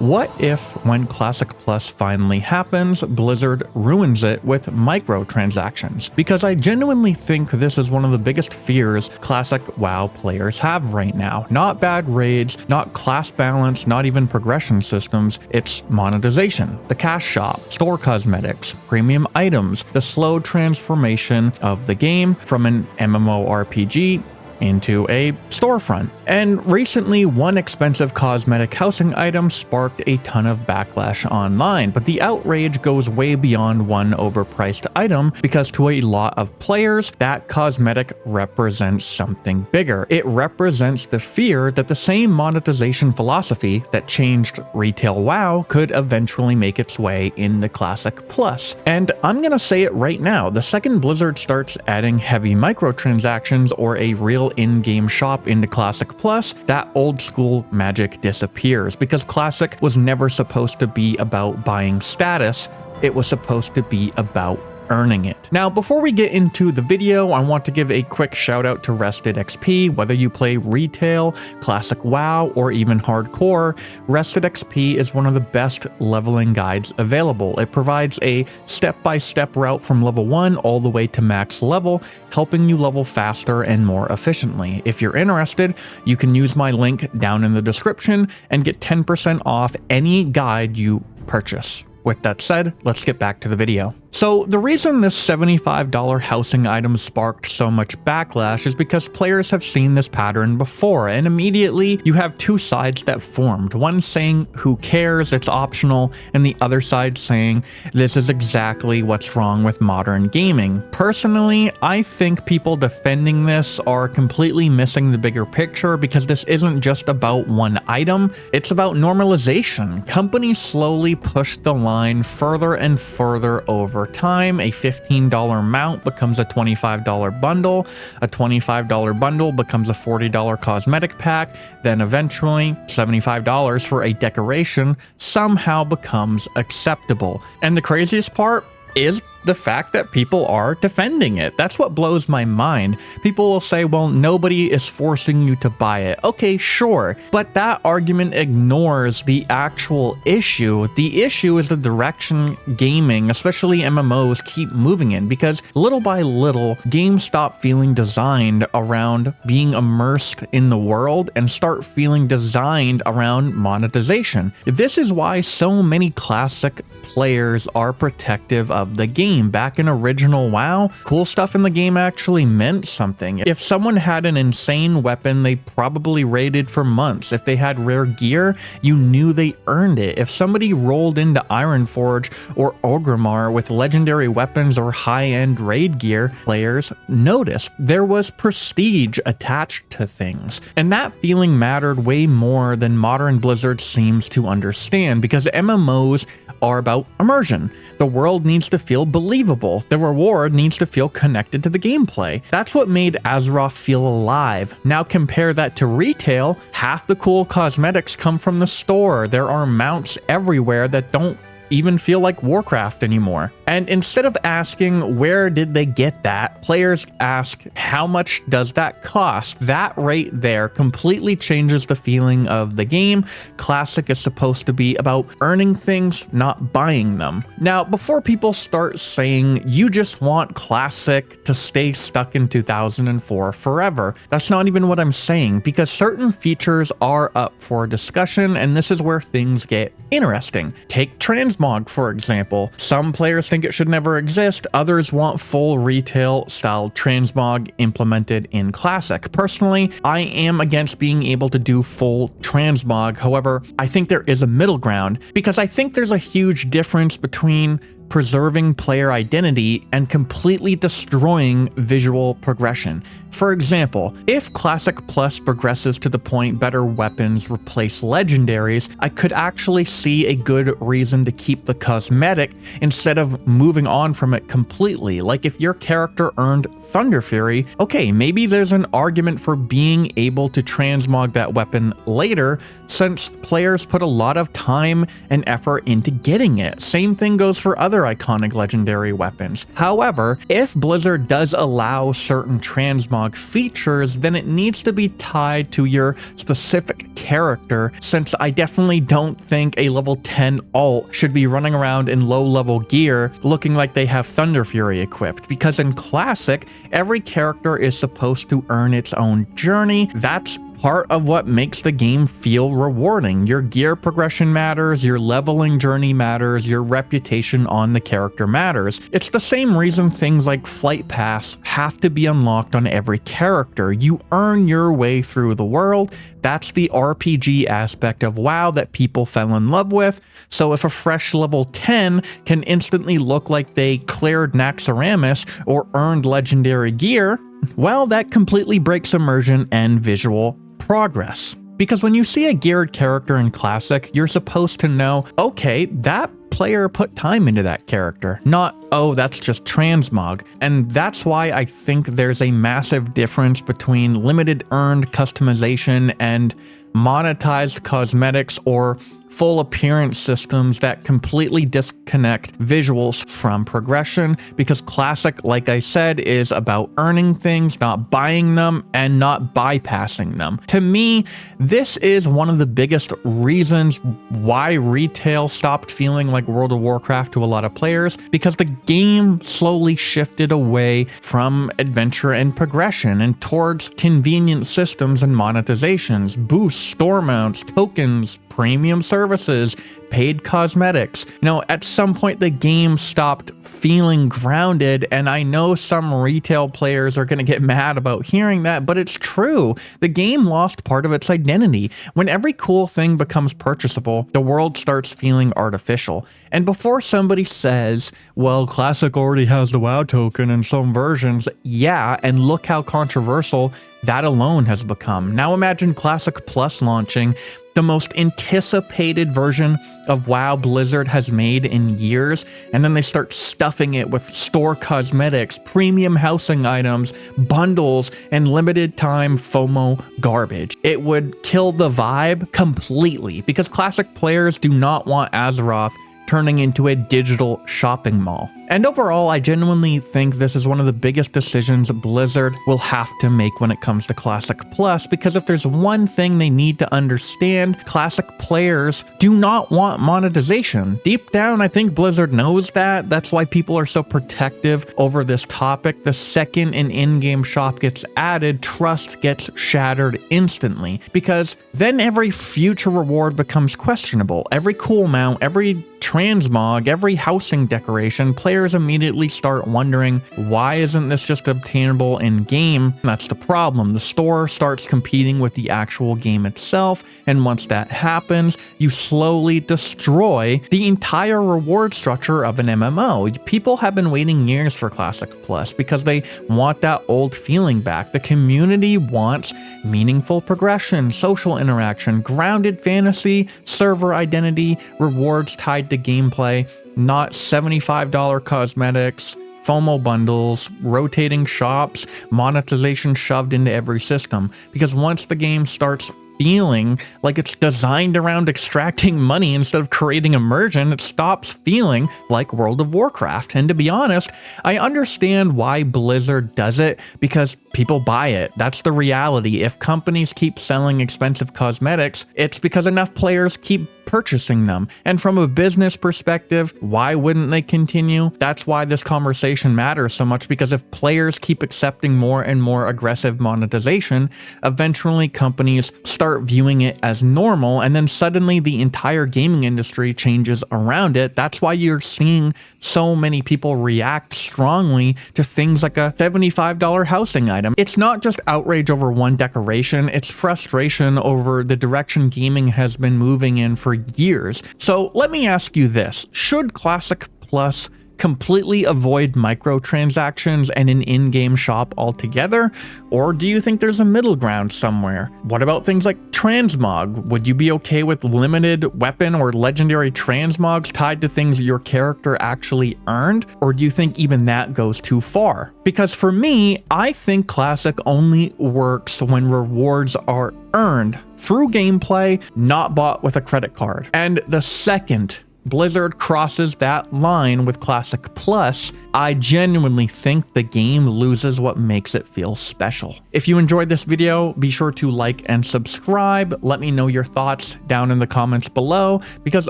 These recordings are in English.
What if, when Classic Plus finally happens, Blizzard ruins it with microtransactions? Because I genuinely think this is one of the biggest fears Classic WoW players have right now. Not bad raids, not class balance, not even progression systems, it's monetization, the cash shop, store cosmetics, premium items, the slow transformation of the game from an MMORPG into a storefront. And recently, one expensive cosmetic housing item sparked a ton of backlash online, but the outrage goes way beyond one overpriced item because to a lot of players, that cosmetic represents something bigger. It represents the fear that the same monetization philosophy that changed retail WoW could eventually make its way into Classic Plus. And I'm gonna say it right now, the second Blizzard starts adding heavy microtransactions or a real in-game shop into Classic Plus, that old school magic disappears, because Classic was never supposed to be about buying status, it was supposed to be about earning it. Now, before we get into the video, I want to give a quick shout out to Rested XP. Whether you play retail, classic WoW, or even hardcore, Rested XP is one of the best leveling guides available. It provides a step-by-step route from level 1 all the way to max level, helping you level faster and more efficiently. If you're interested, you can use my link down in the description and get 10% off any guide you purchase. With that said, let's get back to the video. So the reason this $75 housing item sparked so much backlash is because players have seen this pattern before, and immediately you have two sides that formed. One saying, who cares, it's optional, and the other side saying, this is exactly what's wrong with modern gaming. Personally, I think people defending this are completely missing the bigger picture, because this isn't just about one item, it's about normalization. Companies slowly push the line further and further over time. A $15 mount becomes a $25 bundle, a $25 bundle becomes a $40 cosmetic pack, then eventually $75 for a decoration somehow becomes acceptable. And the craziest part is the fact that people are defending it. That's what blows my mind. People will say, well, nobody is forcing you to buy it. Okay, sure. But that argument ignores the actual issue. The issue is the direction gaming, especially MMOs, keep moving in, because little by little, games stop feeling designed around being immersed in the world and start feeling designed around monetization. This is why so many classic players are protective of the game. Back in original WoW, cool stuff in the game actually meant something. If someone had an insane weapon, they probably raided for months. If they had rare gear, you knew they earned it. If somebody rolled into Ironforge or Orgrimmar with legendary weapons or high-end raid gear, players noticed. There was prestige attached to things. And that feeling mattered way more than modern Blizzard seems to understand, because MMOs are about immersion. The world needs to feel believable. The reward needs to feel connected to the gameplay. That's what made Azeroth feel alive. Now compare that to retail. Half the cool cosmetics come from the store. There are mounts everywhere that don't even feel like Warcraft anymore. And instead of asking where did they get that, players ask how much does that cost? That right there completely changes the feeling of the game. Classic is supposed to be about earning things, not buying them. Now, before people start saying you just want Classic to stay stuck in 2004 forever, that's not even what I'm saying, because certain features are up for discussion, and this is where things get interesting. Take transmog, for example. Some players think it should never exist, others want full retail style transmog implemented in Classic. Personally, I am against being able to do full transmog. However, I think there is a middle ground, because I think there's a huge difference between preserving player identity and completely destroying visual progression. For example, if Classic Plus progresses to the point better weapons replace legendaries, I could actually see a good reason to keep the cosmetic instead of moving on from it completely. Like if your character earned Thunder Fury, okay, maybe there's an argument for being able to transmog that weapon later, since players put a lot of time and effort into getting it. Same thing goes for other other iconic legendary weapons. However, if Blizzard does allow certain transmog features, then it needs to be tied to your specific character, since I definitely don't think a level 10 alt should be running around in low-level gear looking like they have Thunder Fury equipped, because in Classic, every character is supposed to earn its own journey. That's part of what makes the game feel rewarding. Your gear progression matters, your leveling journey matters, your reputation on the character matters. It's the same reason things like Flight Pass have to be unlocked on every character. You earn your way through the world. That's the RPG aspect of WoW that people fell in love with. So if a fresh level 10 can instantly look like they cleared Naxxramas or earned legendary gear, well, that completely breaks immersion and visual progress. Because when you see a geared character in Classic, you're supposed to know, okay, that player put time into that character, not, oh, that's just transmog. And that's why I think there's a massive difference between limited earned customization and monetized cosmetics or full appearance systems that completely disconnect visuals from progression, because Classic, like I said, is about earning things, not buying them, and not bypassing them. To me, this is one of the biggest reasons why retail stopped feeling like World of Warcraft to a lot of players, because the game slowly shifted away from adventure and progression and towards convenient systems and monetizations, boosts, store mounts, tokens, premium services, paid cosmetics. You know, at some point the game stopped feeling grounded, and I know some retail players are going to get mad about hearing that, but it's true. The game lost part of its identity. When every cool thing becomes purchasable, the world starts feeling artificial. And before somebody says, well, Classic already has the WoW token in some versions, yeah, and look how controversial that alone has become. Now imagine Classic Plus launching, the most anticipated version of WoW Blizzard has made in years, and then they start stuffing it with store cosmetics, premium housing items, bundles, and limited time FOMO garbage. It would kill the vibe completely, because Classic players do not want Azeroth turning into a digital shopping mall. And overall, I genuinely think this is one of the biggest decisions Blizzard will have to make when it comes to Classic Plus, because if there's one thing they need to understand, Classic players do not want monetization. Deep down, I think Blizzard knows that. That's why people are so protective over this topic. The second an in-game shop gets added, trust gets shattered instantly, because then every future reward becomes questionable. Every cool mount, every transmog, every housing decoration, players immediately start wondering, why isn't this just obtainable in game? That's the problem. The store starts competing with the actual game itself, and once that happens, you slowly destroy the entire reward structure of an MMO. People have been waiting years for Classic Plus because they want that old feeling back. The community wants meaningful progression, social interaction, grounded fantasy, server identity, rewards tied to gameplay, not $75 cosmetics, FOMO bundles, rotating shops, monetization shoved into every system. Because once the game starts feeling like it's designed around extracting money instead of creating immersion, it stops feeling like World of Warcraft. And to be honest, I understand why Blizzard does it, because people buy it. That's the reality. If companies keep selling expensive cosmetics, it's because enough players keep purchasing them. And from a business perspective, why wouldn't they continue? That's why this conversation matters so much, because if players keep accepting more and more aggressive monetization, eventually companies start viewing it as normal, and then suddenly the entire gaming industry changes around it. That's why you're seeing so many people react strongly to things like a $75 housing item. It's not just outrage over one decoration, it's frustration over the direction gaming has been moving in for years. So let me ask you this: should Classic Plus completely avoid microtransactions and an in-game shop altogether? Or do you think there's a middle ground somewhere? What about things like transmog? Would you be okay with limited weapon or legendary transmogs tied to things your character actually earned? Or do you think even that goes too far? Because for me, I think Classic only works when rewards are earned through gameplay, not bought with a credit card. And the second Blizzard crosses that line with Classic Plus, I genuinely think the game loses what makes it feel special. If you enjoyed this video, be sure to like and subscribe. Let me know your thoughts down in the comments below, because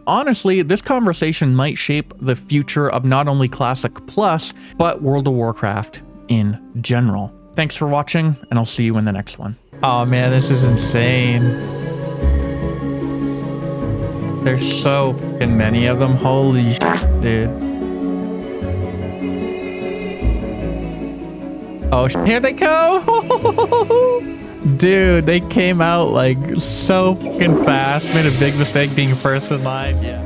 honestly, this conversation might shape the future of not only Classic Plus, but World of Warcraft in general. Thanks for watching, and I'll see you in the next one. Oh man, this is insane. There's so fucking many of them. Holy shit, dude. Oh, here they go. Dude, they came out like so fucking fast. Made a big mistake being first in line. Yeah.